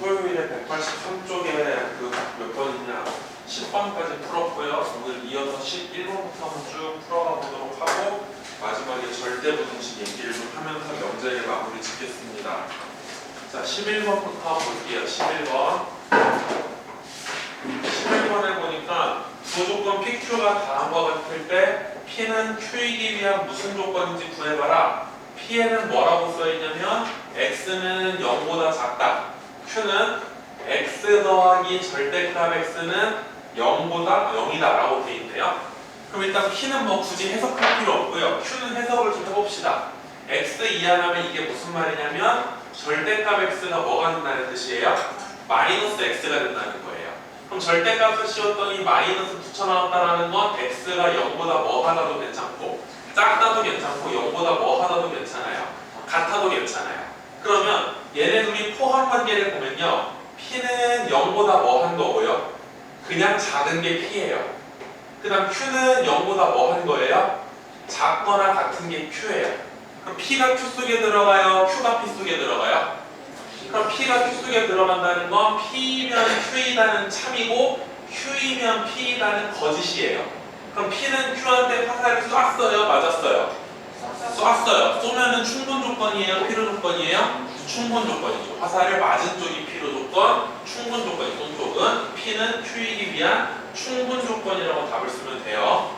토요일에 183쪽에 그 몇 번이냐 10번까지 풀었고요. 오늘 이어서 11번부터 한번 쭉 풀어가 보도록 하고 마지막에 절대부등식 얘기를 좀 하면서 명제를 마무리 짓겠습니다. 자, 11번부터 볼게요. 11번에 보니까 부조건 PQ가 다음과 같을 때 P는 Q이기 위한 무슨 조건인지 구해봐라. P에는 뭐라고 써있냐면 X는 0보다 작다. Q는 X 더하기 절대값 X는 0보다 0이다 라고 되어 있네요. 그럼 일단 P는 뭐 굳이 해석할 필요 없고요. Q는 해석을 좀 해봅시다. X 이하라면 이게 무슨 말이냐면 절대값 X가 뭐가 된다는 뜻이에요? 마이너스 X가 된다는 거예요. 그럼 절대값을 씌웠더니 마이너스 붙여나왔다는 건 X가 0보다 뭐 하나도 괜찮고 작다도 괜찮고 0보다 뭐 하나도 괜찮아요. 같아도 괜찮아요. 그러면 얘네 둘이 포함 관계를 보면요. P는 0보다 뭐 한 거고요. 그냥 작은 게 P예요. 그 다음 Q는 0보다 뭐 한 거예요? 작거나 같은 게 Q예요. 그럼 P가 Q 속에 들어가요? Q가 P 속에 들어가요? 그럼 P가 Q 속에 들어간다는 건 P이면 Q이다는 참이고 Q이면 P이다는 거짓이에요. 그럼 P는 Q한테 화살을 쐈어요? 맞았어요? 쐈어요. 쏘면은 충분 조건이에요? 필요 조건이에요? 충분 조건이죠. 화살을 맞은 쪽이 필요 조건, 충분 조건이 쏜 쪽은 P는 Q이기 위한 충분 조건이라고 답을 쓰면 돼요.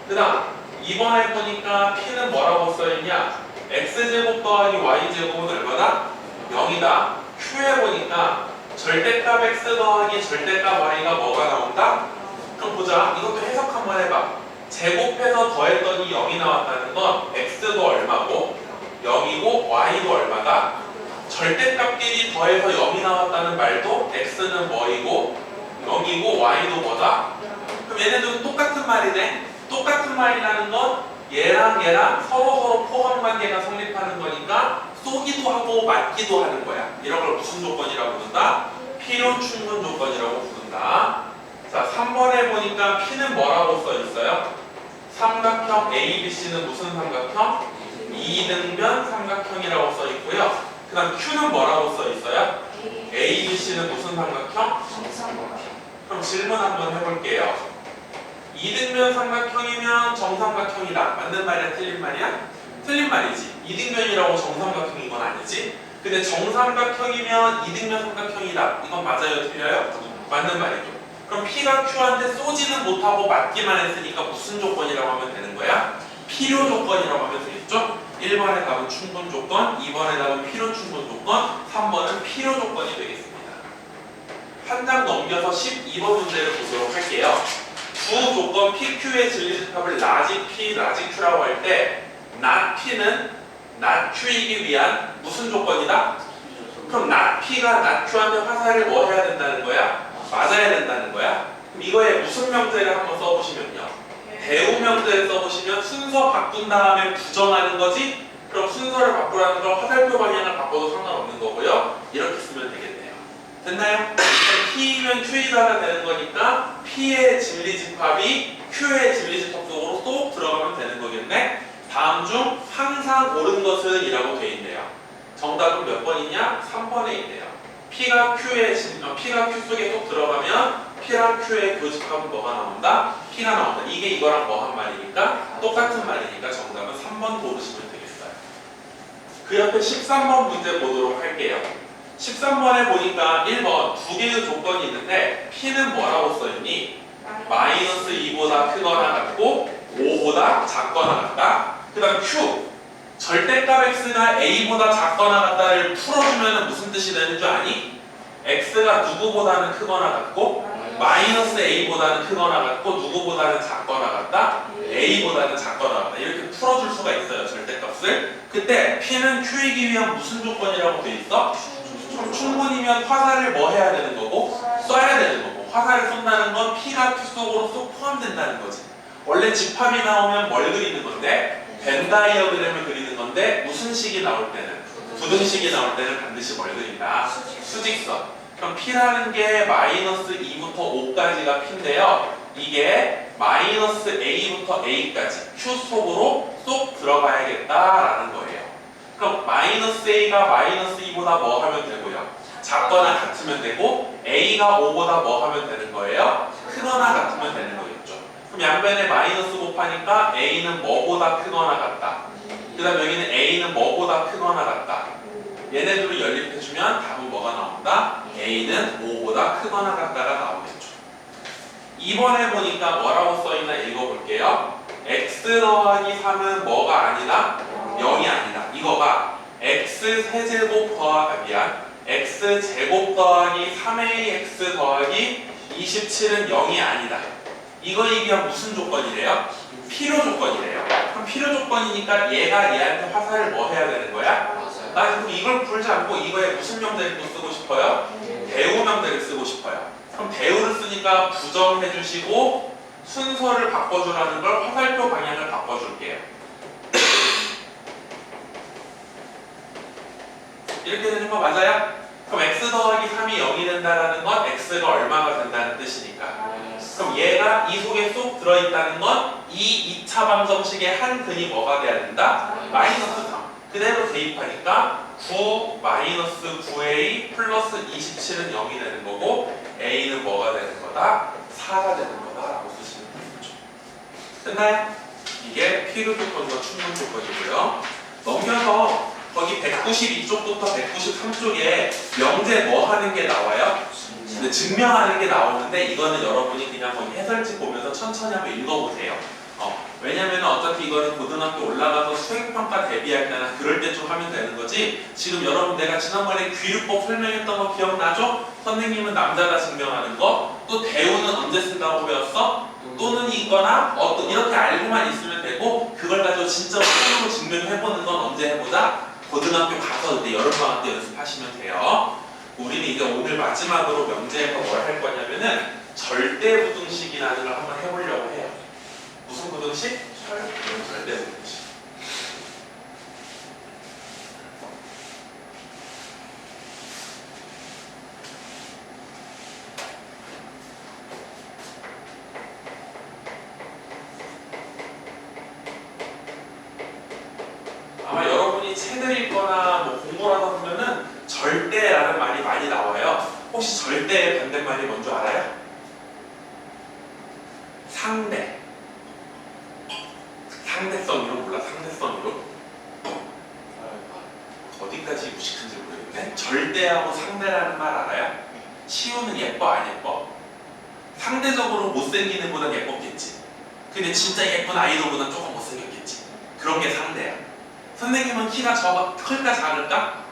그 다음 2번에 보니까 P는 뭐라고 써있냐? X제곱 더하기 Y제곱은 얼마다? 0이다. Q에 보니까 절대값 X 더하기 절대값 Y가 뭐가 나온다? 그럼 보자. 이것도 해석 한번 해봐. 제곱해서 더했더니 0이 나왔다는 건 X도 얼마고 0이고 Y도 얼마다? 절대값끼리 더해서 0이 나왔다는 말도 X는 뭐이고 0이고 Y도 뭐다? 그럼 얘네들은 똑같은 말이네. 똑같은 말이라는 건 얘랑 서로 포함 관계가 성립하는 거니까 쏘기도 하고 맞기도 하는 거야. 이런 걸 무슨 조건이라고 부른다? 필요 충분 조건이라고 부른다. 자, 3번에 보니까 P는 뭐라고 써 있어요? 삼각형 ABC는 무슨 삼각형? 이등변 삼각형이라고 써 있고요. 그 다음 Q는 뭐라고 써 있어요? ABC는 무슨 삼각형? 그럼 질문 한번 해볼게요. 이등변 삼각형이면 정삼각형이다. 맞는 말이야? 틀린 말이야? 틀린 말이지. 이등변이라고 정삼각형인 건 아니지. 근데 정삼각형이면 이등변 삼각형이다. 이건 맞아요? 틀려요? 맞는 말이죠. 그럼 P가 Q한테 쏘지는 못하고 맞기만 했으니까 무슨 조건이라고 하면 되는 거야? 필요 조건이라고 하면 되겠죠? 1번의 답은 충분 조건, 2번의 답은 필요 충분 조건, 3번은 필요 조건이 되겠습니다. 한 장 넘겨서 12번 문제를 보도록 할게요. 두 조건 PQ의 진리집합을 라지 P, 라지 Q라고 할 때 not P는 not Q이기 위한 무슨 조건이다? 그럼 not P가 not Q한테 화살을 뭐 해야 된다는 거야? 맞아야 된다는 거야. 그럼 이거에 무슨 명제를 한번 써보시면요. 대우 명제를 써보시면 순서 바꾼 다음에 부정하는 거지. 그럼 순서를 바꾸라는 걸 화살표 방향을 바꿔도 상관없는 거고요. 이렇게 쓰면 되겠네요. 됐나요? P면 Q이다가 되는 거니까 P의 진리집합이 Q의 진리집합 속으로 쏙 들어가면 되는 거겠네. 다음 중 항상 옳은 것은 이라고 돼 있네요. 정답은 몇 번이냐? 3번에 있네요. P가 Q 속에 쏙 들어가면 P랑 Q의 교집합은 뭐가 나온다? P가 나온다. 이게 이거랑 뭐 한 말이니까? 똑같은 말이니까 정답은 3번 고르시면 되겠어요. 그 옆에 13번 문제 보도록 할게요. 13번에 보니까 1번 두 개의 조건이 있는데 P는 뭐라고 써있니? 마이너스 2보다 크거나 같고 5보다 작거나 같다. 그 다음 Q 절대값 X가 A보다 작거나 같다를 풀어주면 무슨 뜻이 되는 줄 아니? X가 누구보다는 크거나 같고 마이너스 A보다는 크거나 같고 누구보다는 작거나 같다? A보다는 작거나 같다. 이렇게 풀어줄 수가 있어요. 절대값을. 그때 P는 Q이기 위한 무슨 조건이라고 돼 있어? 충분히면 화살을 뭐 해야 되는 거고? 쏴야 되는 거고. 화살을 쏜다는 건 P가 Q 속으로 쏙 포함된다는 거지. 원래 집합이 나오면 뭘 그리는 건데? 벤 다이어그램을 그리는 건데 무슨 식이 나올 때는? 부등식이 나올 때는 반드시 뭘 그린다? 수직선. 그럼 P라는 게 마이너스 2부터 5까지가 P인데요. 이게 마이너스 A부터 A까지 Q 속으로 쏙 들어가야겠다라는 거예요. 그럼 마이너스 a가 마이너스 2보다 뭐 하면 되고요? 작거나 같으면 되고 a가 5보다 뭐 하면 되는 거예요? 크거나 같으면 되는 거겠죠. 그럼 양변에 마이너스 곱하니까 a는 뭐보다 크거나 같다. 그 다음 여기는 a는 뭐보다 크거나 같다. 얘네들을 연립해주면 답은 뭐가 나온다? a는 5보다 크거나 같다가 나오겠죠. 2번에 보니까 뭐라고 써있나 읽어볼게요. x 더하기 3은 뭐가 아니다? 0이 아니다. 이거가 x 세제곱 x 제곱 더하기 3ax 더하기 27은 0이 아니다. 이거 얘기하면 무슨 조건이래요? 필요 조건이래요. 그럼 필요 조건이니까 얘가 얘한테 화살을 뭐 해야 되는 거야? 나 지금 이걸 풀지 않고 이거에 무슨 명대를 또 쓰고 싶어요? 대우 명대를 쓰고 싶어요. 그럼 대우를 쓰니까 부정해 주시고 순서를 바꿔주라는 걸 화살표 방향을 바꿔줄게요. 이렇게 되는 거 맞아요? 그럼 x 더하기 3이 0이 된다는 건 x가 얼마가 된다는 뜻이니까. 그럼 얘가 이 속에 쏙 들어있다는 건 이 2차 방정식의 한 근이 뭐가 돼야 된다? 마이너스 3. 그대로 대입하니까 9 마이너스 9a 플러스 27은 0이 되는 거고 a는 뭐가 되는 거다? 4가 되는 거다라고 쓰시면 되는 거죠. 끝나요? 이게 필요 조건과 충분 조건이고요. 넘겨서 거기 192쪽부터 193쪽에 명제 뭐 하는 게 나와요? 근데 증명하는 게 나오는데 이거는 여러분이 그냥 거기 해설집 보면서 천천히 한번 읽어보세요. 왜냐면 어차피 이거는 고등학교 올라가서 수행평가 대비할 때나 그럴 때 좀 하면 되는 거지. 지금 여러분 내가 지난번에 귀류법 설명했던 거 기억나죠? 선생님은 남자가 증명하는 거, 또 대우는 언제 쓴다고 배웠어? 또는 있거나 이렇게 알고만 있으면 되고 그걸 가지고 진짜 손으로 증명해보는 건 언제 해보자? 고등학교 가서 그때 여름방학 때 연습하시면 돼요. 우리는 이제 오늘 마지막으로 명제에서 뭘 할 거냐면은 절대부등식이라는 걸 한번 해보려고 해요. 무슨 부등식? 절대부등식. 아마 여러분이 책을 읽거나 뭐 공부를 하다 보면은 절대라는 말이 많이 나와요. 혹시 절대의 반대말이 뭔지 알아요? 상대. 상대성 이론 몰라? 상대성 이론? 어디까지 무식한지 모르겠네. 절대하고 상대라는 말 알아요? 시우는 예뻐 안 예뻐? 상대적으로 못생긴 애보단 예뻤겠지. 근데 진짜 예쁜 아이돌보단 조금 못생겼겠지. 그런 게 상대야. 선생님은 키가 클까 작을까?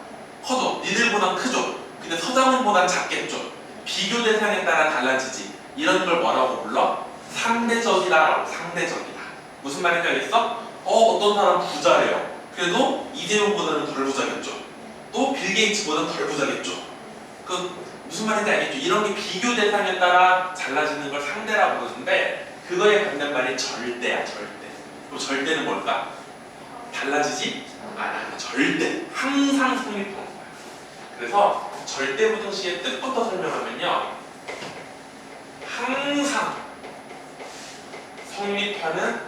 커져. 니들보단 크죠. 근데 서장훈보단 작겠죠. 비교 대상에 따라 달라지지. 이런 걸 뭐라고 불러? 상대적이다라고. 상대적이다. 무슨 말인지 알겠어? 어떤 사람 부자래요. 그래도 이재용보다는 덜 부자겠죠. 또 빌 게이츠보다는 덜 부자겠죠. 무슨 말인지 알겠죠? 이런 게 비교 대상에 따라 달라지는 걸 상대라고 부르는데 그거의 반대말이 절대야. 절대. 그럼 절대는 뭘까? 달라지지 않아. 절대. 항상 성립하는 거야. 그래서 절대부등식의 뜻부터 설명하면요. 항상 성립하는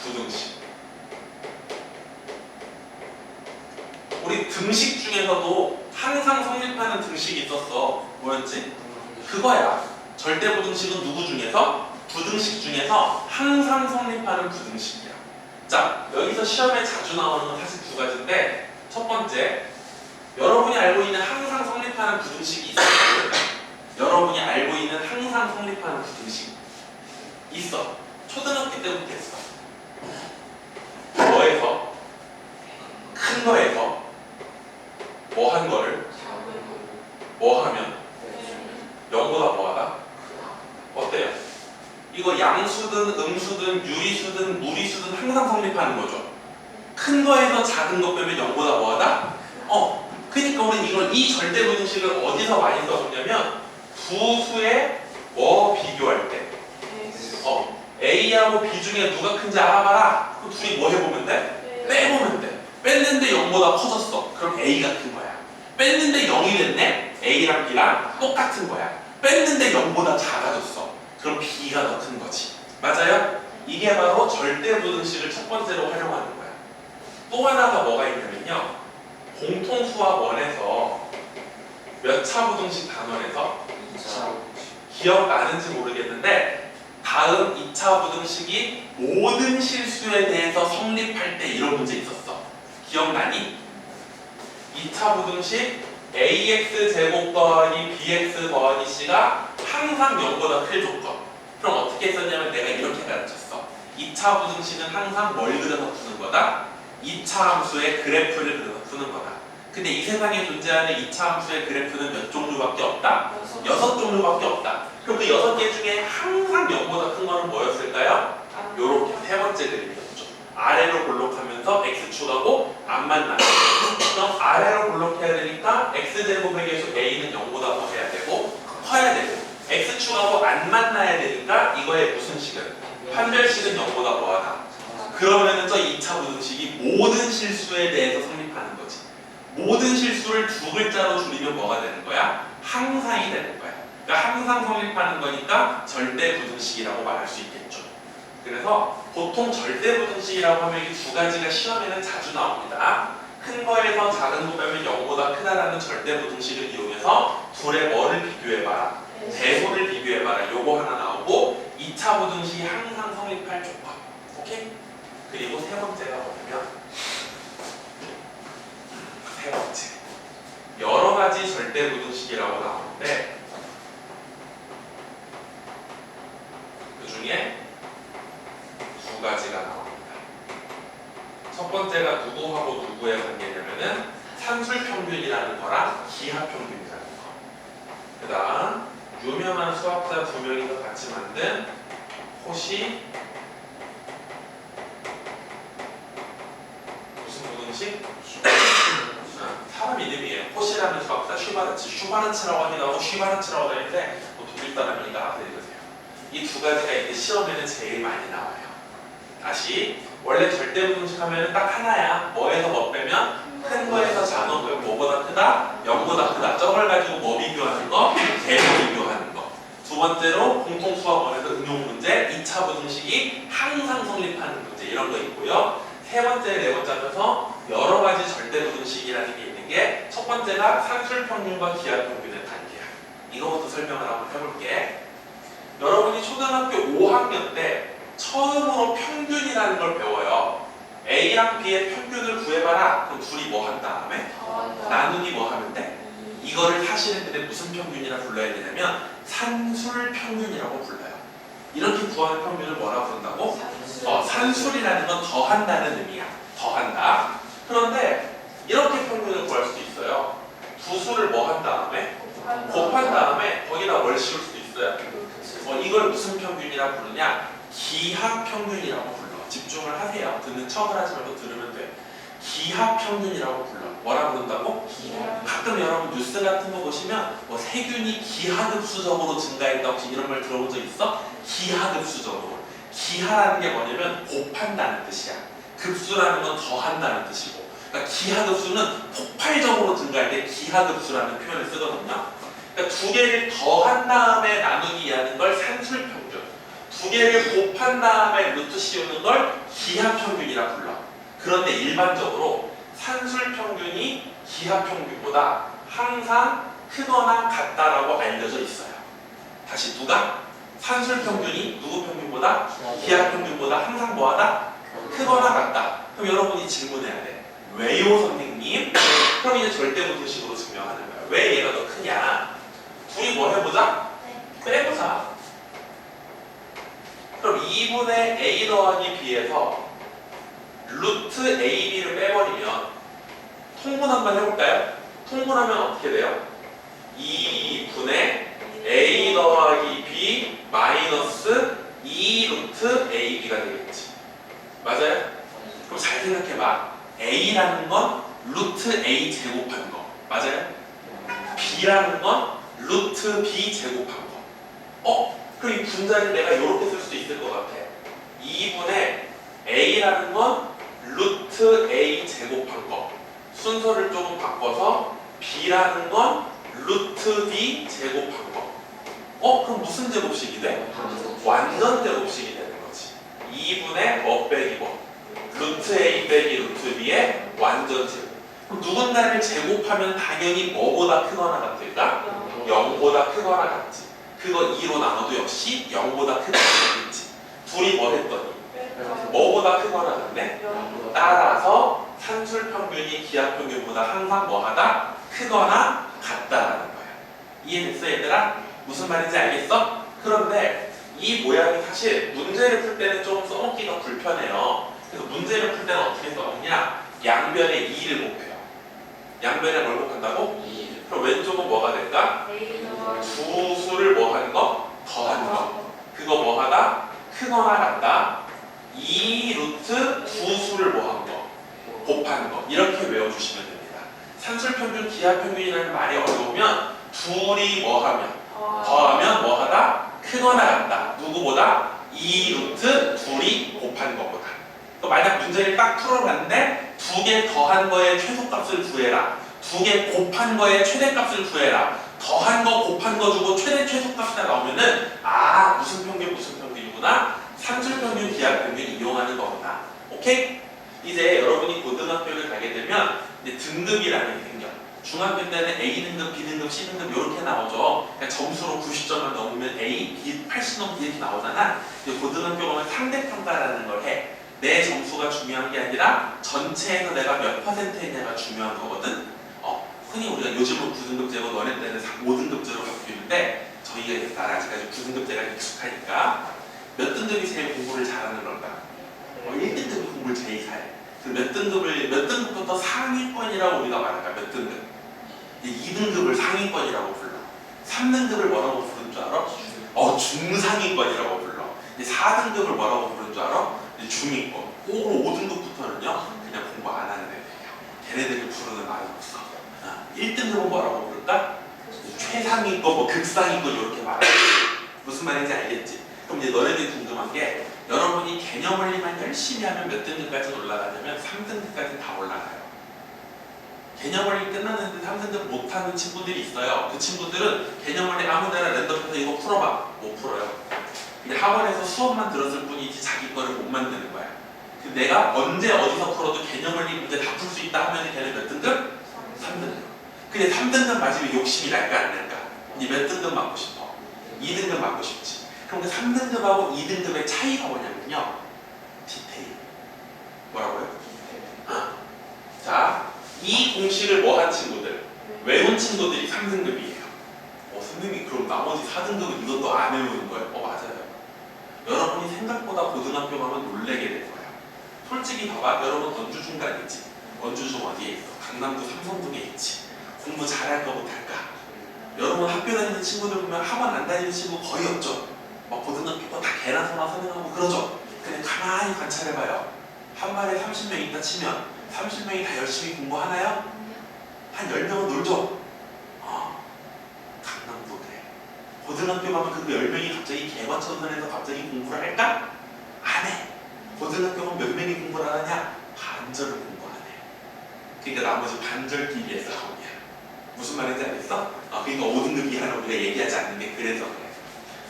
부등식. 우리 등식 중에서도 항상 성립하는 등식이 있었어. 뭐였지? 그거야. 절대부등식은 누구 중에서? 부등식 중에서 항상 성립하는 부등식이야. 자, 여기서 시험에 자주 나오는 건 사실 두 가지인데 첫 번째, 여러분이 알고 있는 항상 성립하는 부등식이 있어요. 여러분이 알고 있는 항상 성립하는 부등식 있어. 초등학교 때부터 했어. 뭐에서? 큰 거에서 뭐 한 거를 뭐 하면 0보다 뭐하다? 어때요? 이거 양수든 음수든 유리수든 무리수든 항상 성립하는 거죠. 큰 거에서 작은 거 빼면 0보다 뭐하다? 그러니까 우리는 이걸 이 절대부등식을 어디서 많이 써보냐면 부수의 뭐 비교할 때 A하고 B 중에 누가 큰지 알아봐라. 그럼 둘이 뭐 해보면 돼? 빼보면 돼. 뺐는데 0보다 커졌어. 그럼 A가 큰 거야. 뺐는데 0이 됐네? A랑 B랑 똑같은 거야. 뺐는데 0보다 작아졌어. 그럼 B가 더 큰 거지. 맞아요? 이게 바로 절대부등식을 첫 번째로 활용하는 거야. 또 하나가 뭐가 있냐면요. 공통수학 1에서 몇 차 부등식 단원에서 2차. 기억나는지 모르겠는데 다음 2차 부등식이 모든 실수에 대해서 성립할 때 이런 문제 있었어. 기억나니? 2차 부등식 ax 제곱 더하기 bx 더하기 c가 항상 0보다 클 조건. 그럼 어떻게 했었냐면 내가 이렇게 가르쳤어. 2차 부등식은 항상 뭘 그려서 푸는 거다? 2차 함수의 그래프를 그려서 푸는 거다. 근데 이 세상에 존재하는 2차 함수의 그래프는 몇 종류밖에 없다? 6종류밖에 없다. 그럼 그 6개 중에 항상 0보다 큰 거는 뭐였을까요? 요렇게 세 번째 그림이었죠. 아래로 볼록하면서 x축하고 안 만나요. 그럼 아래로 볼록해야 되니까 x제곱의 계수 a는 0보다 더 해야 되고 커야 되고 x축하고 안 만나야 되니까 이거의 무슨 식은? 판별식은 0보다 더하다. 그러면은 저 2차 부등식이 모든 실수에 대해서 성립하는 거지. 모든 실수를 두 글자로 줄이면 뭐가 되는 거야? 항상이 되는 거야. 그러니까 항상 성립하는 거니까 절대 부등식이라고 말할 수 있겠죠. 그래서 보통 절대 부등식이라고 하면 이 두 가지가 시험에는 자주 나옵니다. 큰 거에서 작은 거 빼면 0보다 크다라는 절대 부등식을 이용해서 둘의 뭐를 비교해봐라. 대소를 비교해봐라. 요거 하나 나오고 2차 부등식이 항상 성립할 조건. 오케이? 그리고 세 번째가 뭐냐면 세 번째. 여러 가지 절대 부등식이라고 나오는데 그 중에 두 가지가 나옵니다. 첫 번째가 누구하고 누구의 관계냐면은 산술평균이라는 거랑 기하평균이라는 거. 그 다음 유명한 수학자 두 명이서 같이 만든 호시 무슨 부등식? 사람 이름이에요. 호시라는 수학자 슈바르츠라고 하기도 하고 슈바르츠라고 하는데 뭐 독일 사람이니까 알아서 읽으세요. 이 두 가지가 이제 시험에는 제일 많이 나와요. 다시 원래 절대 부등식 하면은 딱 하나야. 뭐에서 뭐 빼면 큰 거에서 작은 거. 뭐보다 크다? 0보다 크다. 저걸 가지고 뭐 비교하는 거? 대소 비교하는 거. 두 번째로 공통수학원에서 응용 문제 2차 부등식이 항상 성립하는 문제 이런 거 있고요. 세 번째, 네 번째 하면서 여러 가지 절대 부등식이라는 게 있는 게 첫 번째가 산술평균과 기하평균의 관계야. 이거부터 설명을 한번 해볼게. 여러분이 초등학교 5학년 때 처음으로 평균이라는 걸 배워요. A랑 B의 평균을 구해봐라. 그럼 둘이 뭐 한 다음에? 나누기 뭐 하면 돼? 이거를 사실은 근데 무슨 평균이라 불러야 되냐면 산술평균이라고 불러요. 이렇게 구하는 평균을 뭐라고 부른다고? 산술이라는 건 더한다는 의미야. 더한다. 그런데 이렇게 평균을 구할 수도 있어요. 두 수를 뭐 한 다음에? 곱한 다음에 거기다 뭘 씌울 수도 있어요. 이걸 무슨 평균이라 부르냐? 기하평균이라고 불러. 집중을 하세요. 듣는 척을 하지 말고 들으면 돼. 기하평균이라고 불러. 뭐라 부른다고? 가끔 여러분 뉴스 같은 거 보시면 뭐 세균이 기하급수적으로 증가했다. 혹시 이런 말 들어본 적 있어? 기하급수적으로. 기하라는 게 뭐냐면 곱한다는 뜻이야. 급수라는 건 더한다는 뜻이고. 그러니까 기하급수는 폭발적으로 증가할 때 기하급수라는 표현을 쓰거든요. 그러니까 두 개를 더한 다음에 나누기 하는 걸 산술평균, 두 개를 곱한 다음에 루트 씌우는 걸 기하평균이라 불러. 그런데 일반적으로 산술평균이 기하평균보다 항상 크거나 같다라고 알려져 있어요. 다시 누가? 산술평균이 누구 평균보다? 기하평균보다 항상 뭐하다? 크거나 같다. 그럼 여러분이 질문해야 돼. 왜요 선생님? 그럼 이제 절대부등식으로 증명하는 거야. 왜 얘가 더 크냐? 둘이 뭐 해보자? 빼보자. 그럼 2분의 a 더하기 b에서 루트 ab를 빼버리면 통분 한번 해볼까요? 통분하면 어떻게 돼요? 2분의 a 더하기 b 마이너스 2 루트 ab가 되겠지. 맞아요? 그럼 잘 생각해봐. a라는 건 루트 a 제곱한 거. 맞아요? b라는 건 루트 b 제곱한 거. 그럼 이 분자를 내가 이렇게 쓸 수도 있을 것 같아. 2분의 a라는 건 루트 a 제곱한 거. 순서를 조금 바꿔서 b라는 건 루트 b 제곱한 거. 그럼 무슨 제곱식이 돼? 완전 제곱식이 되는 거지. 2분의 뭐 빼기 뭐. 루트 A 빼기 루트 B의 완전 제곱. 그럼 누군가를 제곱하면 당연히 뭐보다 크거나 같을까? 0보다 크거나 같지. 그거 2로 나눠도 역시 0보다 크거나 같겠지. 둘이 뭐 했더니 뭐보다 크거나 같네? 따라서 산술평균이 기하평균보다 항상 뭐하다? 크거나 같다라는 거야. 이해됐어 얘들아? 무슨 말인지 알겠어? 그런데 이 모양이 사실 문제를 풀 때는 좀 써먹기가 불편해요. 그래서 문제를 풀 때는 어떻게 써먹냐? 양변에 2를 곱해요. 양변에 뭘 곱한다고? 2. 그럼 왼쪽은 뭐가 될까? 두 수를 뭐 하는 거? 더하는 거. 그거 뭐 하다? 크거나 같다. 2 루트 두 수를 뭐 하는 거? 곱하는 거. 이렇게 외워주시면 됩니다. 산술평균, 기하평균이라는 말이 어려우면 둘이 뭐 하면? 더하면 뭐 하다? 크거나 같다. 누구보다? 2 루트 둘이 곱한 것보다. 또 만약 문제를 딱 풀어봤는데 두 개 더한 거의 최소값을 구해라. 두 개 곱한 거의 최대값을 구해라. 더한 거 곱한 거 주고 최대 최소값이 나오면은 아 무슨 평균 무슨 평균이구나. 산술평균 기하평균 이용하는 거구나. 오케이? 이제 여러분이 고등학교를 가게 되면 이제 등급이라는 게 생겨. 중학교 때는 A등급, B등급, C등급 이렇게 나오죠. 그러니까 점수로 90점을 넘으면 A, B 80 넘으면 이렇게 나오잖아. 고등학교 가면 상대평가라는 걸 해. 내 점수가 중요한 게 아니라 전체에서 내가 몇 퍼센트냐가 중요한 거거든. 흔히 우리가 요즘은 9등급제고 너네 때는 5등급제로 갖고 있는데 저희가 아직까지 9등급제가 익숙하니까 몇 등급이 제일 공부를 잘하는 걸까? 1등급이 공부를 제일 잘해. 몇 등급부터 상위권이라고 우리가 말할까? 몇 등급? 2등급을 상위권이라고 불러. 3등급을 뭐라고 부르는 줄 알아? 중상위권이라고 불러. 4등급을 뭐라고 부르는 줄 알아? 중위권. 5등급부터는요 그냥 공부 안 하는 애들이에요. 걔네들이 부르는 말이 없어. 1등급은 뭐라고 부를까? 최상위권, 뭐 극상위권 이렇게 말해. 무슨 말인지 알겠지? 그럼 이제 너네들이 궁금한 게 여러분이 개념원리만 열심히 하면 몇 등급까지 올라가냐면 3등급까지 다 올라가요. 개념원리 끝났는데 3등급 못하는 친구들이 있어요. 그 친구들은 개념원리 아무데나 랜덤해서 이거 풀어봐. 못 풀어요. 이제 학원에서 수업만 들었을 뿐이지 자기 거를 못 만드는 거야. 내가 언제 어디서 풀어도 개념원리 문제 다 풀 수 있다 하면 걔는 몇 등급? 3등급. 근데 3등급 맞으면 욕심이 날까 안 날까? 이제 몇 등급 맞고 싶어? 2등급 맞고 싶지. 그럼 그 3등급하고 2등급의 차이가 뭐냐면요. 디테일. 뭐라고요? 자, 이 공식을 뭐 한 친구들? 외운 친구들이 3등급이에요. 선생님 그럼 나머지 4등급은 이것도 안 외우는 거예요? 맞아요. 여러분이 생각보다 고등학교 가면 놀래게 될 거예요. 솔직히 봐봐. 여러분 원주중 가겠지? 원주중 어디에 있어? 강남구 삼성동에 있지. 공부 잘할 거 못할까? 여러분 학교 다니는 친구들 보면 학원 안 다니는 친구 거의 없죠? 막 고등학교 다 개나 소나 선행하고 그러죠? 근데 가만히 관찰해봐요. 한 반에 30명 있다 치면 30명이 다 열심히 공부하나요? 한 10명은 놀죠? 강남도 그래. 고등학교 가면 그 10명이 갑자기 개과천선해서 갑자기 공부를 할까? 안 해. 고등학교 가면 몇 명이 공부를 하느냐? 반절을 공부 안 해. 그러니까 나머지 반절끼리의 싸움이야. 무슨 말인지 알겠어? 그러니까 5등급 이하는 우리가 얘기하지 않는 게 그래서 그래.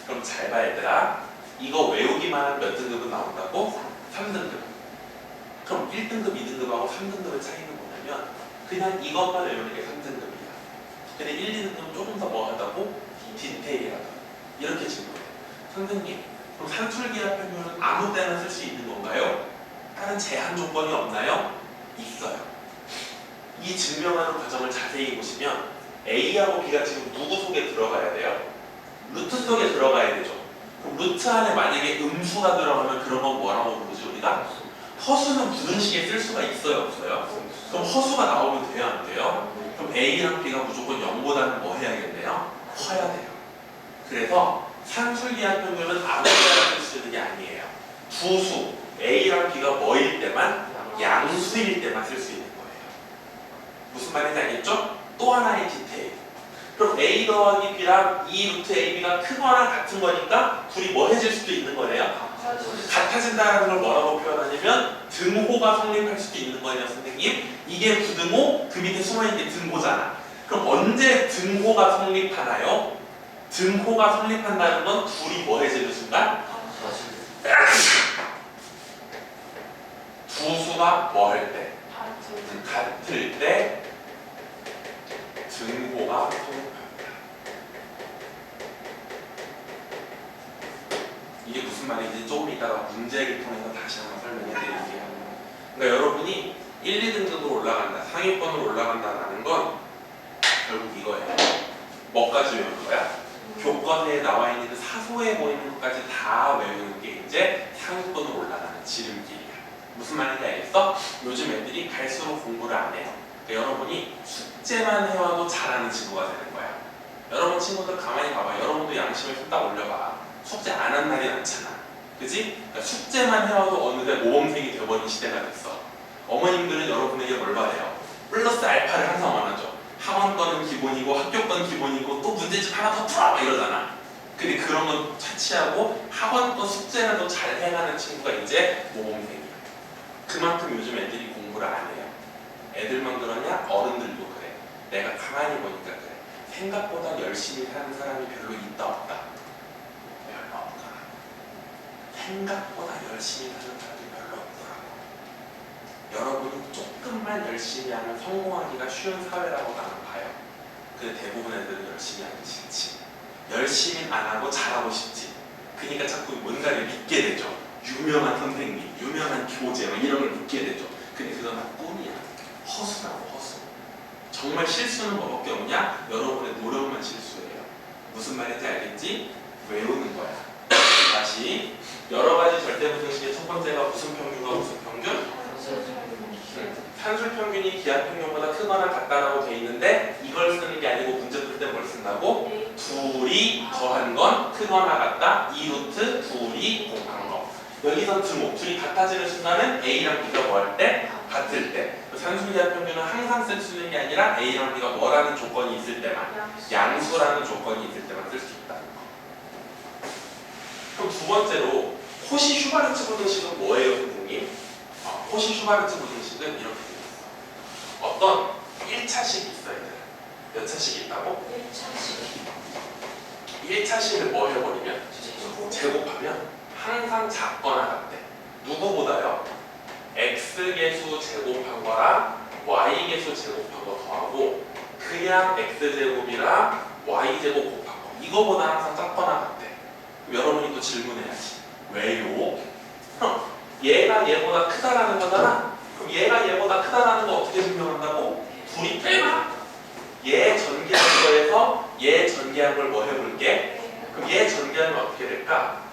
그럼 잘 봐 얘들아. 이거 외우기만 하면 몇 등급은 나온다고? 3등급. 그럼 1등급, 2등급하고 3등급의 차이는 뭐냐면 그냥 이것만 외우는 게 3등급이야. 근데 1, 2등급은 조금 더 뭐 하다고? 디테일이라고. 이렇게 질문해. 선생님, 그럼 산술기하평균은 아무 때나 쓸 수 있는 건가요? 다른 제한 조건이 없나요? 있어요. 이 증명하는 과정을 자세히 보시면 A하고 B가 지금 누구 속에 들어가야 돼요? 루트 속에 들어가야 되죠. 그럼 루트 안에 만약에 음수가 들어가면 그런 건 뭐라고 부르지 우리가? 허수는 부등식에 쓸 수가 있어요 없어요? 그럼 허수가 나오면 돼요 안 돼요? 그럼 A랑 B가 무조건 0보다는 뭐 해야겠네요? 커야 돼요. 그래서 산술기하평균은 아무 데나 쓸 수 있는 게 아니에요. 두 수 A랑 B가 뭐일 때만 양수일 때만 쓸 수 있는 거예요. 무슨 말인지 알겠죠? 또 하나의 디테일. 그럼 A 더하기 B랑 2 루트 AB가 크거나 같은 거니까 둘이 뭐 해질 수도 있는 거네요? 같아진다는 걸 뭐라고 표현하냐면 등호가 성립할 수도 있는 거예요 선생님. 이게 부등호, 그 밑에 숨어있는 게 등호잖아. 그럼 언제 등호가 성립하나요? 등호가 성립한다는 건 둘이 뭐 해지는 순간? 두 개수가 뭐 할 때? 같을 때 등호가 성립합니다. 이게 무슨 말인지 조금 이따가 문제를 통해서 다시 한번 설명해 드릴게요. 그러니까 여러분이 1, 2등급으로 올라간다, 상위권으로 올라간다라는 건 결국 이거예요. 뭐까지 외우는 거야? 교과서에 나와 있는 그 사소해 보이는 것까지 다 외우는 게 이제 상위권으로 올라가는 지름길이야. 무슨 말인지 알겠어? 요즘 애들이 갈수록 공부를 안 해요. 그러니까 여러분이 숙제만 해와도 잘하는 친구가 되는 거야. 여러분 친구들 가만히 봐봐. 여러분도 양심을 좀 딱 올려봐. 숙제 안 한 날이 많잖아. 그지? 그러니까 숙제만 해와도 어느새 모범생이 되어버린 시대가 됐어. 어머님들은 여러분에게 뭘 바래요? 플러스 알파를 항상 원하죠. 학원 거는 기본이고 학교 건 기본이고 또 문제집 하나 더 풀어! 이러잖아. 근데 그런 건 차치하고 학원 거 숙제는 더 잘 해가는 친구가 이제 모범생이야. 그만큼 요즘 애들이 공부를 안 해요. 애들만 그러냐? 어른들도 그래. 내가 가만히 보니까 그래. 생각보다 열심히 사는 사람이 별로 있다 없다? 별로 없더라. 생각보다 열심히 사는 사람이 별로 없더라고. 여러분은 조금만 열심히 하면 성공하기가 쉬운 사회라고 나는 봐요. 근데 대부분 애들은 열심히 하기 싫지. 열심히 안 하고 잘하고 싶지. 그러니까 자꾸 뭔가를 믿게 되죠. 유명한 선생님, 유명한 교재 이런 걸 믿게 되죠. 근데 그건 다 꿈이야. 허수라고 허수. 정말 실수는 뭐밖에 없냐? 여러분의 노력만 실수예요. 무슨 말인지 알겠지? 외우는 거야. 다시 여러 가지 절대부등식의 첫 번째가 무슨 평균과 무슨 평균? 산술 평균이 기하 평균보다 크거나 같다라고 돼 있는데 이걸 쓰는 게 아니고 문제 풀 때 뭘 쓴다고? 둘이 더한 건 크거나 같다. 2루트 둘이 곱한 거. 여기서 등호 둘이 같아지는 순간은 A랑 B가 뭐 할 때? 같을 때. 산술 기하 평균은 항상 쓸 수 있는 게 아니라 A랑 B가 뭐라는 조건이 있을 때만, 양수라는 조건이 있을 때만 쓸 수 있다는 거. 그럼 두 번째로 코시 슈바르츠 부등식은 뭐예요, 선생님? 코시 슈바르츠 부등식은 이렇게 되어 있어. 어떤 1차식이 있어야 돼. 몇 차식이 있다고? 1차식을 뭐 해버리면? 제곱하면 항상 작거나 같대. 누구보다요? x계수 제곱한 거랑 y계수 제곱한 거 더하고 그냥 x제곱이랑 y제곱 곱한 거 이거보다 항상 작거나 같대. 그럼 여러분이 또 질문해야지. 왜요? 얘가 얘보다 크다라는 거잖아. 그럼 얘가 얘보다 크다라는 거 어떻게 증명한다고? 둘이 빼봐. 얘 전개한 거에서 얘 전개한 걸 뭐 해볼게? 그럼 얘 전개하면 어떻게 될까?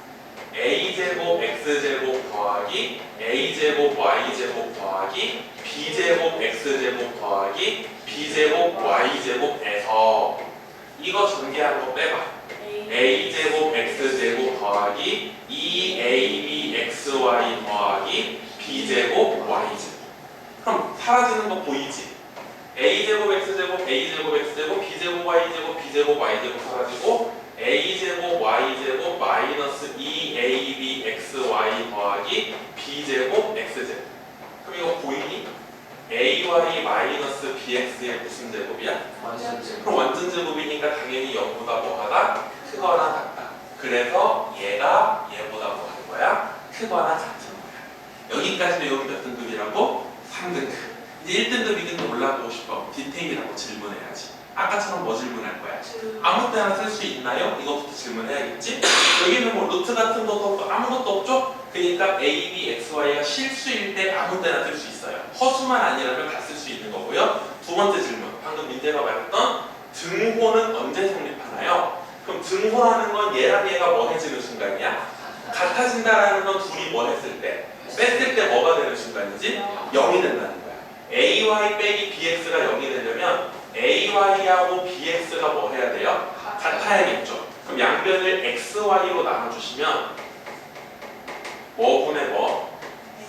a제곱 x제곱 더하기 a제곱 y제곱 더하기 b제곱 x제곱 더하기 b제곱 y제곱에서 이거 전개한 거 빼봐. a제곱 x제곱 더하기 2abxy 더하기 b제곱 y제곱. 그럼 사라지는 거 보이지? a제곱 x제곱 a제곱 x제곱 b제곱 y제곱 b제곱 y제곱 사라지고 a제곱 y제곱 마이너스 2abxy 더하기 b제곱 x제곱. 그럼 이거 보이니? ay 마이너스 bx의 무슨 제곱이야? 그럼 완전 제곱이니까 당연히 0보다 뭐하다? 크거나 같다. 그래서 얘가 얘보다 뭐 하는 거야? 크거나 같은 거야. 여기까지 배우면 몇 등급이라고? 3등급. 이제 1등급, 2등급 올라가고 싶어. 디테일이라고 질문해야지. 아까처럼 뭐 질문할 거야? 아무 때나 쓸 수 있나요? 이것부터 질문해야겠지? 여기는 뭐 루트 같은 것도 없고 아무것도 없죠? 그러니까 a, b, x, y가 실수일 때 아무 때나 쓸 수 있어요. 허수만 아니라면 다 쓸 수 있는 거고요. 두 번째 질문. 방금 민재가 말했던 등호는 언제 성립하나요? 그럼 등호라는 건 얘랑 얘가 뭐 해지는 순간이야? 같아진다라는 건 둘이 뭐 했을 때? 뺐을 때 뭐가 되는 순간이지? 0이 된다는 거야. ay 빼기 bx가 0이 되려면 ay하고 bx가 뭐 해야 돼요? 같아야겠죠. 그럼 양변을 xy로 나눠주시면 뭐분의 뭐?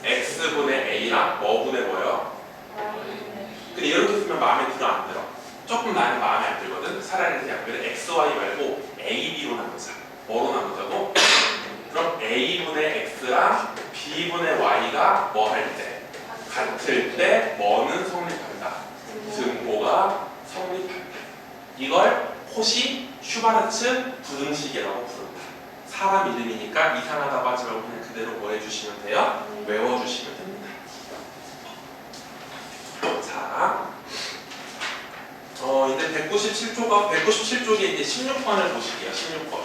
x분의 a랑 뭐분의 뭐요? 근데 이렇게 쓰면 마음에 들어 안 들어? 조금 나는 마음에 안 들거든? 차라리 양변을 xy 말고 ab로 나누자. 뭐로 나누자고? 그럼 a분의 x랑 b분의 y가 뭐 할 때? 같을 때 뭐는 성립한다? 등호가 성립한다. 이걸 코시 슈바르츠 부등식이라고 부른다. 사람 이름이니까 이상하다고 하지 말고 그냥 그대로 뭐 해주시면 돼요? 외워주시면 됩니다. 이제 197쪽에 이제 16번을 보실게요. 16번.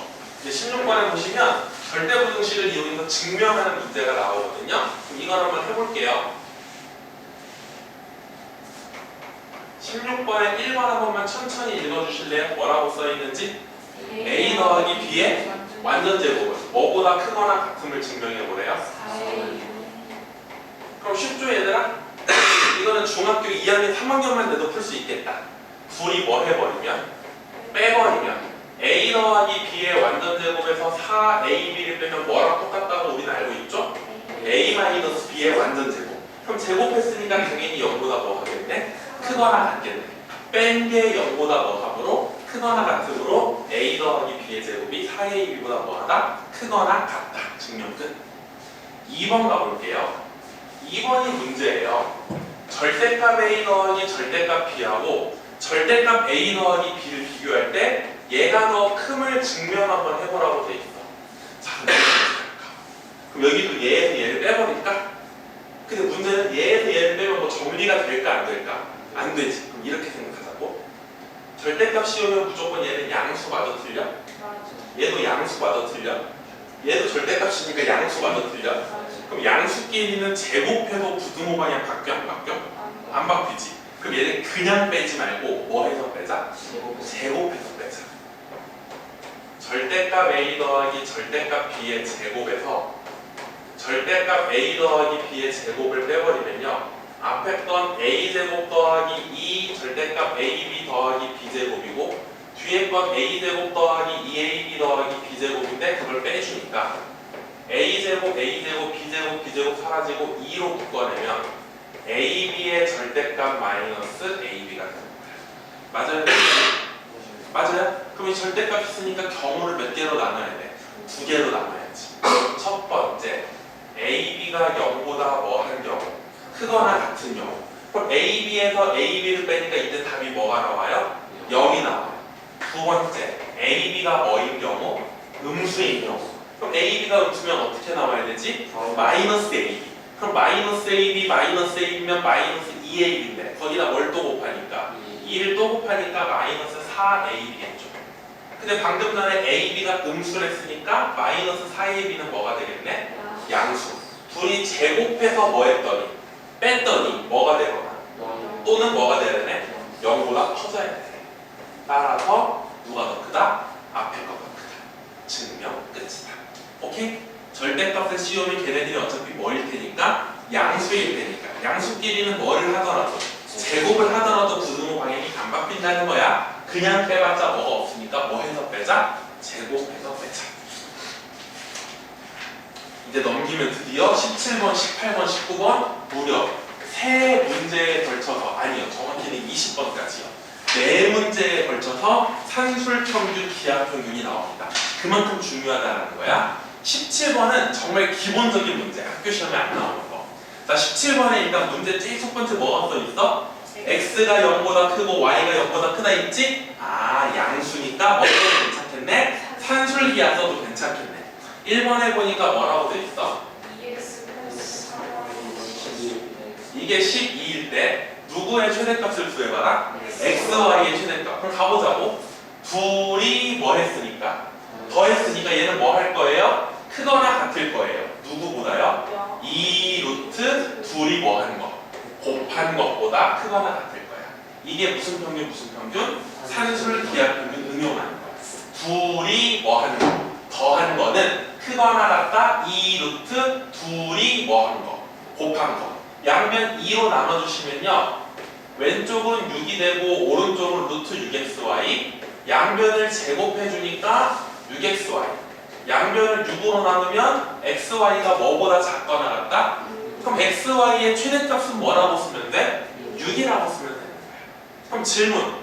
이제 16번에 보시면 절대부등식을 이용해서 증명하는 문제가 나오거든요. 그럼 이걸 한번 해볼게요. 16번에 1번 한 번만 천천히 읽어주실래요? 뭐라고 써있는지? A 더하기 B의 완전 제곱을 뭐보다 크거나 같음을 증명해보래요. 그럼 쉽죠 얘들아? 이거는 중학교 2학년 3학년만 돼도 풀 수 있겠다. 둘이 뭐 해버리면? 빼버리면 A 더하기 B의 완전 제곱에서 4AB를 빼면 뭐랑 똑같다고 우리는 알고 있죠? A 마이너스 B의 완전 제곱. 그럼 제곱했으니까 당연히 0보다 뭐 하겠네? 크거나 같겠네. 뺀 게 0보다 뭐 하므로 크거나 같으므로 A 더하기 B의 제곱이 4AB보다 뭐하다? 크거나 같다. 증명 끝. 2번 가볼게요. 2번이 문제예요. 절대값 A 더하기 절대값 B하고 절대값 A 더하기 B를 비교할 때 얘가 더 큼을 증명 한번 해보라고 돼 있어. 자, 그럼 여기도 얘에서 얘를 빼버릴까? 근데 문제는 얘에서 얘를 빼면 뭐 정리가 될까 안 될까? 안 되지. 그럼 이렇게 생각하자고. 절대값 씌우면 무조건 얘는 양수마저 틀려? 얘도 양수마저 틀려? 얘도 절대값이니까 양수마저 틀려? 그럼 양수끼리는 제곱해도 부등호 방향 바뀌어 안 바뀌어? 안 바뀌지. 그럼 얘는 그냥 빼지 말고 뭐 해서 빼자? 제곱해서 빼자. 절대값 A 더하기 절대값 B의 제곱에서 절대값 A 더하기 B의 제곱을 빼버리면요. 앞에 건 A제곱 더하기 2 절대값 AB 더하기 B제곱이고 뒤에 건 A제곱 더하기 2AB 더하기 B제곱인데 그걸 빼주니까 A제곱, A제곱, B제곱, B제곱 사라지고 2로 묶어내면 AB의 절대값 마이너스 AB가 되는 거야. 맞아요? 맞아요? 그럼 이 절대값 있으니까 경우를 몇 개로 나눠야 돼? 2개로 나눠야지. 첫 번째, AB가 0보다 뭐한 경우? 크거나 같은 경우. 그럼 AB에서 AB를 빼니까 이때 답이 뭐가 나와요? 0이 나와요. 두 번째, AB가 뭐인 경우? 음수인 경우. 그럼 AB가 음수면 어떻게 나와야 되지? 마이너스 AB. 그럼 마이너스 AB, 마이너스 AB면 마이너스 2AB인데 거기다 뭘 또 곱하니까? 2를 또 곱하니까 마이너스 4AB겠죠. 근데 방금 전에 AB가 음수를 했으니까 마이너스 4AB는 뭐가 되겠네? 양수. 둘이 제곱해서 뭐 했더니? 뺐더니 뭐가 되거나 또는 뭐가 되려네? 0보다 커져야 돼. 따라서 누가 더 크다? 앞에 거가 크다. 증명 끝이다. 오케이? 절대값을 씌우면 걔네들이 어차피 뭐일 테니까? 양수일 테니까. 양수끼리는 뭐를 하더라도 제곱을 하더라도 부등호 방향이 안 바뀐다는 거야. 그냥 빼봤자 뭐가 없으니까 뭐 해서 빼자? 제곱해서 빼자. 이제 넘기면 드디어 17번, 18번, 19번 무려 3문제에 걸쳐서 아니요 정확히는 20번까지요. 4문제에 걸쳐서 산술평균, 기하평균이 나옵니다. 그만큼 중요하다는 거야. 17번은 정말 기본적인 문제, 학교 시험에 안 나오는 거. 자, 17번에 일단 문제 제일 첫 번째 뭐가 써있어? x가 0보다 크고 y가 0보다 크다 있지? 아, 양수니까 어떻게 괜찮겠네? 산술기하 써도 괜찮겠네. 1번에 보니까 뭐라고 돼 있어? 이게 12일 때 누구의 최대값을 구해봐라? x, y의 최대값. 그럼 가보자고. 둘이 뭐 했으니까? 더 했으니까 얘는 뭐 할 거예요? 크거나 같을 거예요. 누구보다요? 2 루트 둘이 뭐 한 거? 곱한 것보다 크거나 같을 거야. 이게 무슨 평균 무슨 평균? 산술 기하평균 응용하는 거. 둘이 뭐 하는 거? 더한 거는 크거나 같다 2 루트 둘이 뭐 한 거? 곱한 거. 양면 2로 나눠주시면요. 왼쪽은 6이 되고 오른쪽은 루트 6xy. 양변을 제곱해주니까 6xy. 양변을 6으로 나누면 xy가 뭐보다 작거나 같다? 그럼 xy의 최대값은 뭐라고 쓰면 돼? 6이라고 쓰면 되는 거야. 그럼 질문.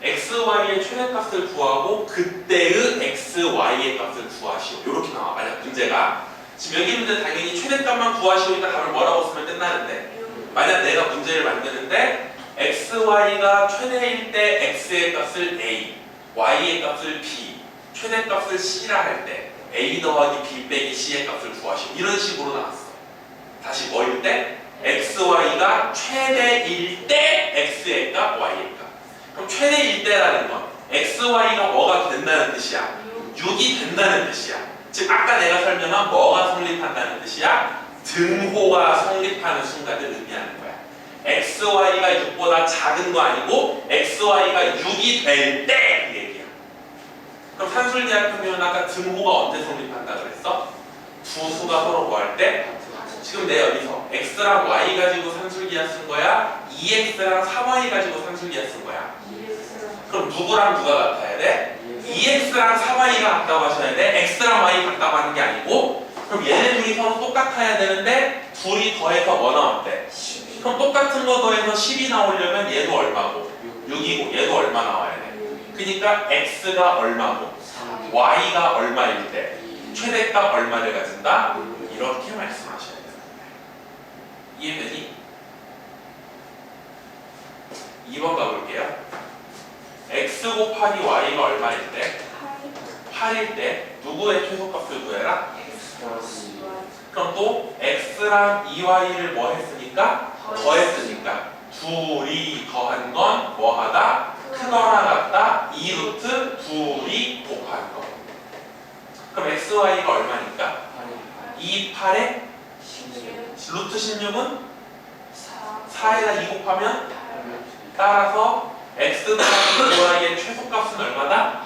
xy의 최대값을 구하고 그때의 xy의 값을 구하시오. 이렇게 나와. 만약 문제가 지금 여기 문제 당연히 최대값만 구하시오니까 답을 뭐라고 쓰면 끝나는데 만약 내가 문제를 만드는데 xy가 최대일 때 x의 값을 a, y의 값을 b, 최대값을 c라 할 때 a 더하기 b 빼기 c의 값을 구하시오. 이런 식으로 나왔어. 다시 뭐일 때? xy가 최대일 때 x의 값, y의 값. 그럼 최대 1대라는 건 xy가 뭐가 된다는 뜻이야? 6이 된다는 뜻이야. 즉 아까 내가 설명한 뭐가 성립한다는 뜻이야? 등호가 성립하는 순간을 의미하는 거야. xy가 6보다 작은 거 아니고 xy가 6이 될 때 그 얘기야. 그럼 산술계약 평균은 아까 등호가 언제 성립한다 그랬어? 두 수가 서로 뭐 할 때? 지금 내 여기서 x랑 y 가지고 산술계약 쓴 거야? 2x랑 3y 가지고 산술계약 쓴 거야? 그럼 누구랑 누가 같아야 돼? 2x랑 3y가 같다고 하셔야 돼. x랑 y 같다고 하는 게 아니고. 그럼 얘네 둘이 서로 똑같아야 되는데 둘이 더해서 뭐 나왔대? 그럼 똑같은 거 더해서 10이 나오려면 얘도 얼마고? 6이고 얘도 얼마 나와야 돼? 그러니까 x가 얼마고 y가 얼마일 때 최대값 얼마를 가진다? 이렇게 말씀하셔야 돼요. 이해되니? 2번 가볼게요. x 곱하기 y가 얼마일 때? 8일 때 누구의 최소값을 구해라? 그럼 또 x랑 2y를 뭐 했으니까? 더했으니까 둘이 더한 건 뭐 하다? 크거나 같다? 2루트 둘이 곱한 거. 그럼 xy가 얼마니까? 2, 8에 루트 16은 4에다 2 곱하면 따라서 x 더하기 y의 최소값은 얼마다?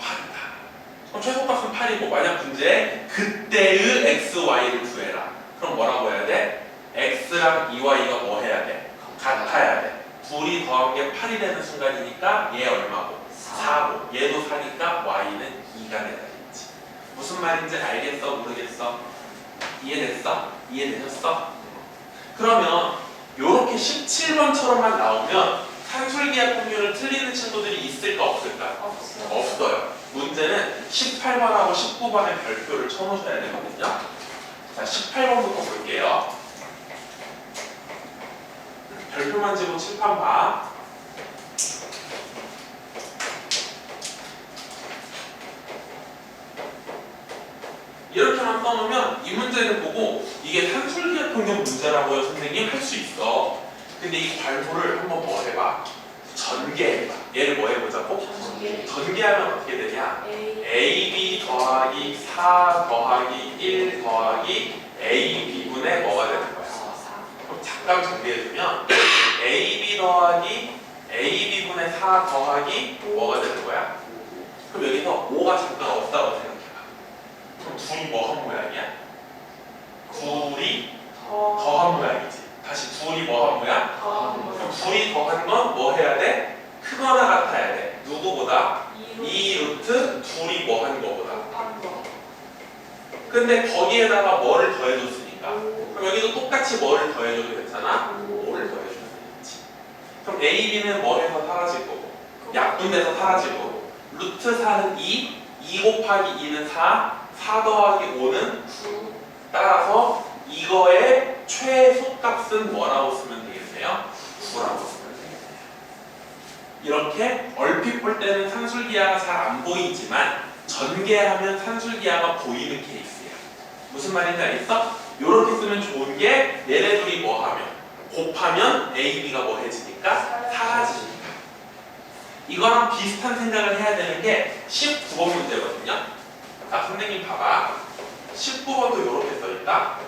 8이다. 그럼 최소값은 8이고 만약 문제에 그때의 x, y를 구해라. 그럼 뭐라고 해야 돼? x랑 2y가 뭐 해야 돼? 같아야 돼. 둘이 더한 게 8이 되는 순간이니까 얘 얼마고? 4고 얘도 4니까 y는 2가 되겠지. 무슨 말인지 알겠어? 모르겠어? 이해됐어? 이해되셨어? 그러면 요렇게 17번처럼만 나오면 산술계약 확률을 틀리는 친구들이 있을까 없을까? 없어요. 문제는 18번하고 19번의 별표를 쳐놓으셔야 되거든요. 자, 18번부터 볼게요. 별표만 지고 칠판 봐. 이렇게만 써놓으면 이 문제를 보고 이게 산술계약 평균 문제라고요 선생님 할 수 있어. 근데 이 괄호를 한번 뭐 해봐? 전개해봐. 얘를 뭐 해보자고? 전개하면 어떻게 되냐? AB 더하기 4 더하기 1 더하기 AB분의 뭐가 되는 거야? 그럼 잠깐 정리해주면 AB 더하기 AB분의 4 더하기 뭐가 되는 거야? 그럼 여기서 5가 잠깐 없다고 생각해봐. 그럼 둘이 뭐 한 모양이야? 둘이 더한 모양이지. 다시 둘이 뭐 한 모양? 그럼 둘이 더한 건 뭐 해야 돼? 크거나 같아야 돼. 누구보다? 2루트 둘이 뭐 한 거보다. 근데 거기에다가 뭐를 더해줬으니까. 그럼 여기도 똑같이 뭐를 더해줘도 괜찮아? 5를 더해주면 되겠지. 그럼 A, B는 뭐 해서 사라질 거고 약분돼서 사라질 거고 루트 4는 2, 2 곱하기 2는 4, 4 더하기 5는 9. 따라서 이거의 최소값은 뭐라고 쓰면 되겠네요? 9라고 쓰면 되겠네요. 이렇게 얼핏 볼 때는 산술기하가 잘 안 보이지만 전개하면 산술기하가 보이는 케이스예요. 무슨 말인지 알겠어? 이렇게 쓰면 좋은 게 얘네 둘이 뭐 하면? 곱하면 A, B가 뭐 해지니까? 사라지니까. 이거랑 비슷한 생각을 해야 되는 게 19번 문제거든요. 자, 선생님 봐봐. 19번도 이렇게 써있다.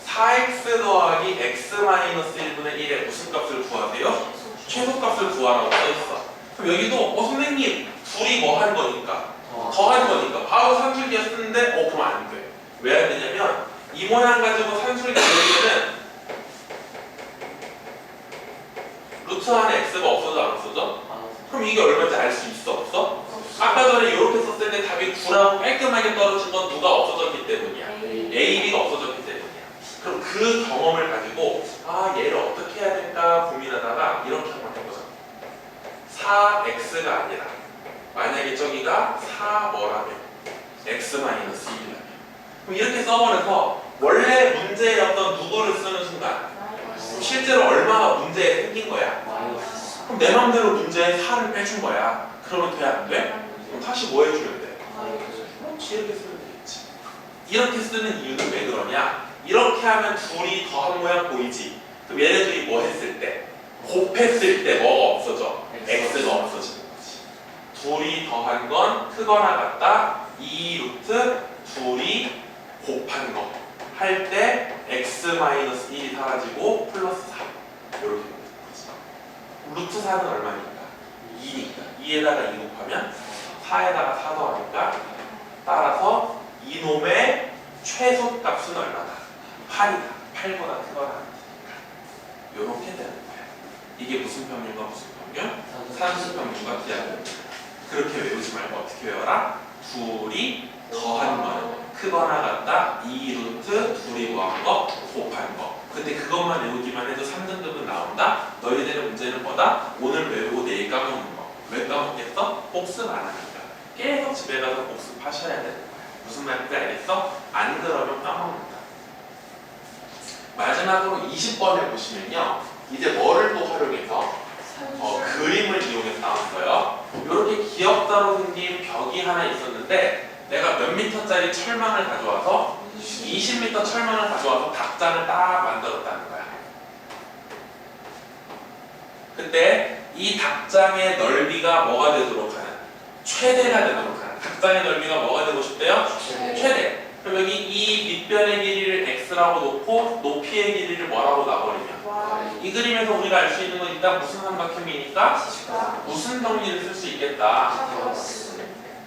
4x 더하기 x-1분의 1의 무슨 값을 구하세요? 최소값을 구하라고 써있어. 그럼 여기도 선생님 둘이 뭐 한 거니까? 더한 거니까 바로 산술기하 쓰는데 그럼 안 돼. 왜 안 되냐면 이 모양 가지고 산술기 여기는 루트 안에 x가 없어져 안 없어져? 그럼 이게 얼마인지 알 수 있어 없어? 아까 전에 이렇게 썼을 때 답이 9라고 깔끔하게 떨어진 건 누가 없어졌기 때문이야. A, B가 없어졌기 때문이야. 그럼 그 경험을 가지고 얘를 어떻게 해야 될까 고민하다가 이렇게 한번 해보자. 4x가 아니라 만약에 저기가 4 뭐라면 x-1이라면 그럼 이렇게 써버려서 원래 문제였던 누구를 쓰는 순간 그럼 실제로 얼마가 문제에 생긴 거야. 그럼 내 맘대로 문제에 4를 빼준 거야. 그러면 돼 안 돼? 그럼 다시 뭐 해주면 돼? 이렇게 쓰면 되겠지. 이렇게 쓰는 이유는 왜 그러냐? 이렇게 하면 둘이 더한 모양 보이지? 그럼 얘네들이 뭐 했을 때? 곱했을 때 뭐가 없어져? x가 없어지는 거지. 둘이 더한 건 크거나 같다. 2루트 둘이 곱한 거 할 때 x-1이 사라지고 플러스 4 이렇게 되는 거지. 루트 4는 얼마니까? 2니까 2에다가 2 곱하면 4에다가 4 더하니까 따라서 이놈의 최소값은 얼마다? 8이다. 8보다 크거나 같으니까 이렇게 되는 거야. 이게 무슨 평균과 무슨 평균? 산수평균과 기하평균. 그렇게 외우지 말고 어떻게 외워라? 둘이 더한 거는 크거나 같다. 2루트 둘이 더한 거 곱한 거. 근데 그것만 외우기만 해도 3등급은 나온다. 너희들의 문제는 뭐다? 오늘 외우고 내일 까먹는 거. 왜 까먹겠어? 복습 안 하니까. 계속 집에 가서 복습하셔야 되는 거야. 무슨 말인지 알겠어? 안 그러면 까먹는다. 마지막으로 20번에 보시면요. 이제 뭐를 또 활용해서 그림을 이용해서 나왔어요. 이렇게 기역자로 생긴 벽이 하나 있었는데 내가 몇 미터짜리 철망을 가져와서 20m 철망을 가져와서 닭장을 딱 만들었다는 거야. 근데 이 닭장의 넓이가 뭐가 되도록 하는? 최대가 되도록 하는. 닭장의 넓이가 뭐가 되고 싶대요? 최대. 그럼 여기 이 밑변의 길이를 x라고 놓고 높이의 길이를 뭐라고 놔버리면 이 그림에서 우리가 알 수 있는 건 일단 무슨 삼각형이니까 무슨 정리를 쓸 수 있겠다.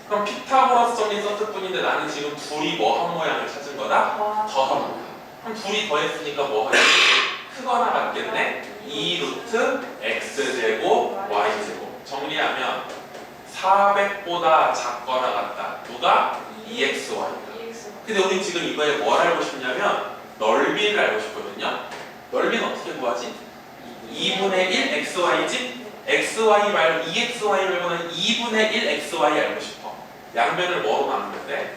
그럼 피타고라스 정리 썼을 뿐인데 나는 지금 둘이 뭐 한 모양을 찾은 거다? 더한 모양. 그럼 둘이 더했으니까 뭐 하지? 크거나 같겠네? 2루트 x제곱 y제곱. 정리하면 400보다 작거나 같다. 누가? 2xy가. 근데 우리 지금 이거에 뭘 알고 싶냐면 넓이를 알고 싶거든요. 넓이는 어떻게 구하지? 2분의 1 xy지? xy 말고 2xy 말고는 2분의 1 xy 알고 싶어. 양변을 뭐로 나누면 돼?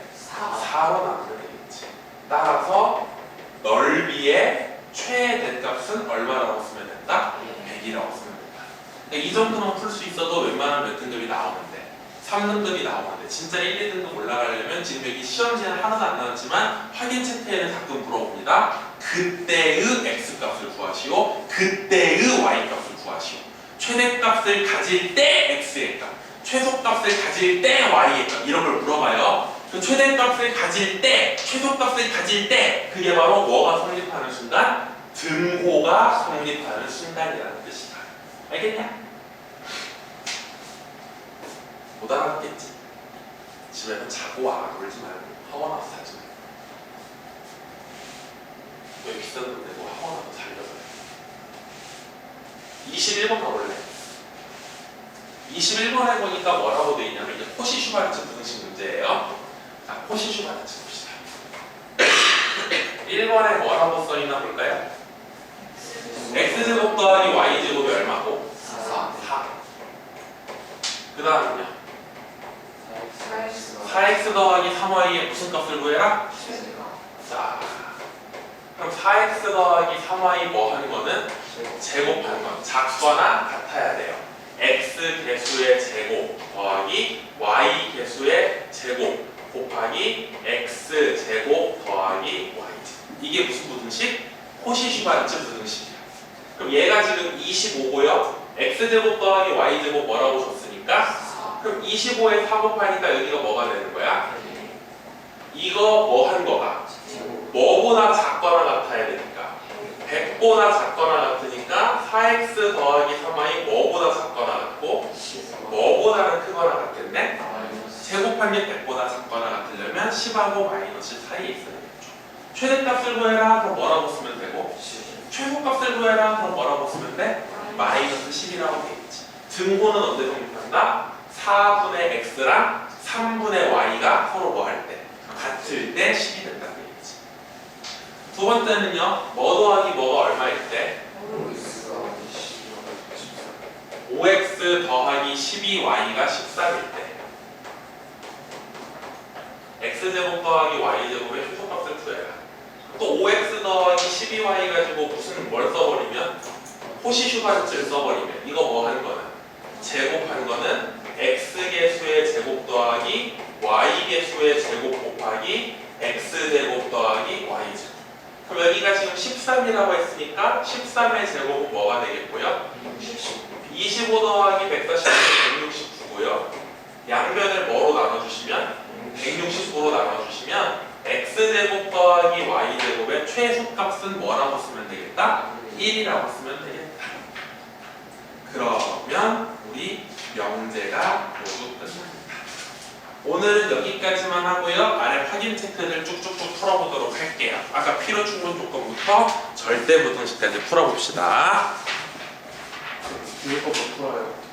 4로 나누면 되겠지. 따라서 넓이의 최대값은 얼마라고 쓰면 된다? 100이라고 쓰면 된다. 그러니까 이 정도만 풀 수 있어도 웬만하면 몇 등급이 나오는데 3등급이 나오는데 진짜 1, 2등급 올라가려면 지금 여기 시험지는 하나도 안 나왔지만 확인 채트에는 가끔 물어봅니다. 그때의 x값을 구하시오. 그때의 y값을 구하시오. 최대값을 가질 때 x의 값, 최소값을 가질 때 y의 값 이런 걸 물어봐요. 그 최대값을 가질 때, 최소값을 가질 때 그게 바로 뭐가 성립하는 순간? 등호가 성립하는 순간이라는 뜻이다. 알겠냐? 못 알아듣겠지? 집에서 자고 와. 놀지 말고 학원 와서 자지 말고. 왜 비싼 돈 내고 학원 와서 살려서 21번 가볼래? 21번에 보니까 뭐라고 되어 있냐면 이제 코시-슈바르츠 부등식 문제예요. 자, 코시-슈바르츠 봅시다. 1번에 뭐라고 써있나 볼까요? x제곱 더하기 y제곱이 얼마고? 4. 그 다음은요? 4x 더하기 3y의 무슨 값을 구해라? 자, 그럼 4x 더하기 3y 뭐 하는 거는? 제곱하는 건 작거나 같아야 돼요. x 개수의 제곱 더하기 y 개수의 제곱 곱하기 x 제곱 더하기 y 제곱. 이게 무슨 부등식? 코시-슈바르츠 부등식이야. 그럼 얘가 지금 25고요. x 제곱 더하기 y 제곱 뭐라고 줬으니까? 그럼 25에 4 곱하니까 여기가 뭐가 되는 거야? 이거 뭐 한 거가? 뭐보다 작거나 같아야 되니까 100보다 작거나 같으니까 4x 더하기 3y 뭐보다 작거나 같고 뭐보다는 크거나 같겠네? 제곱한 게 100보다 작거나 같으려면 10하고 마이너스 사이에 있어야 되겠죠. 최대값을 구해라. 그럼 뭐라고 쓰면 되고 최소값을 구해라. 그럼 뭐라고 쓰면 돼? 마이너스 10이라고 되겠지. 등호는 언제 성립한다? 4분의 x랑 3분의 y가 서로 뭐 할 때? 같을 때 10이 된다는 얘기지. 두 번째는요. 뭐 더하기 뭐가 얼마일 때? 5x 더하기 12y가 13일 때. x제곱 더하기 y제곱의 최소값을 구해라. 또 5x 더하기 12y 가지고 무슨 뭘 써버리면 코시-슈바르츠를 써버리면 이거 뭐 하는 거는? 제곱하는 거는 x개수의 제곱 더하기 y개수의 제곱 곱하기 x제곱 더하기 y제곱. 그럼 여기가 지금 13이라고 했으니까 13의 제곱은 뭐가 되겠고요? 16. 25 더하기 140은 169고요. 양변을 뭐로 나눠주시면 169로 나눠주시면 x제곱 더하기 y제곱의 최소값은 뭐라고 쓰면 되겠다? 1이라고 쓰면 되겠다. 그러면 우리 명제가 모두 끝납니다. 오늘은 여기까지만 하고요. 아래 확인 체크를 쭉쭉쭉 풀어보도록 할게요. 아까 필요 충분 조건부터 절대 부등식까지 풀어봅시다. 이거 못 풀어요.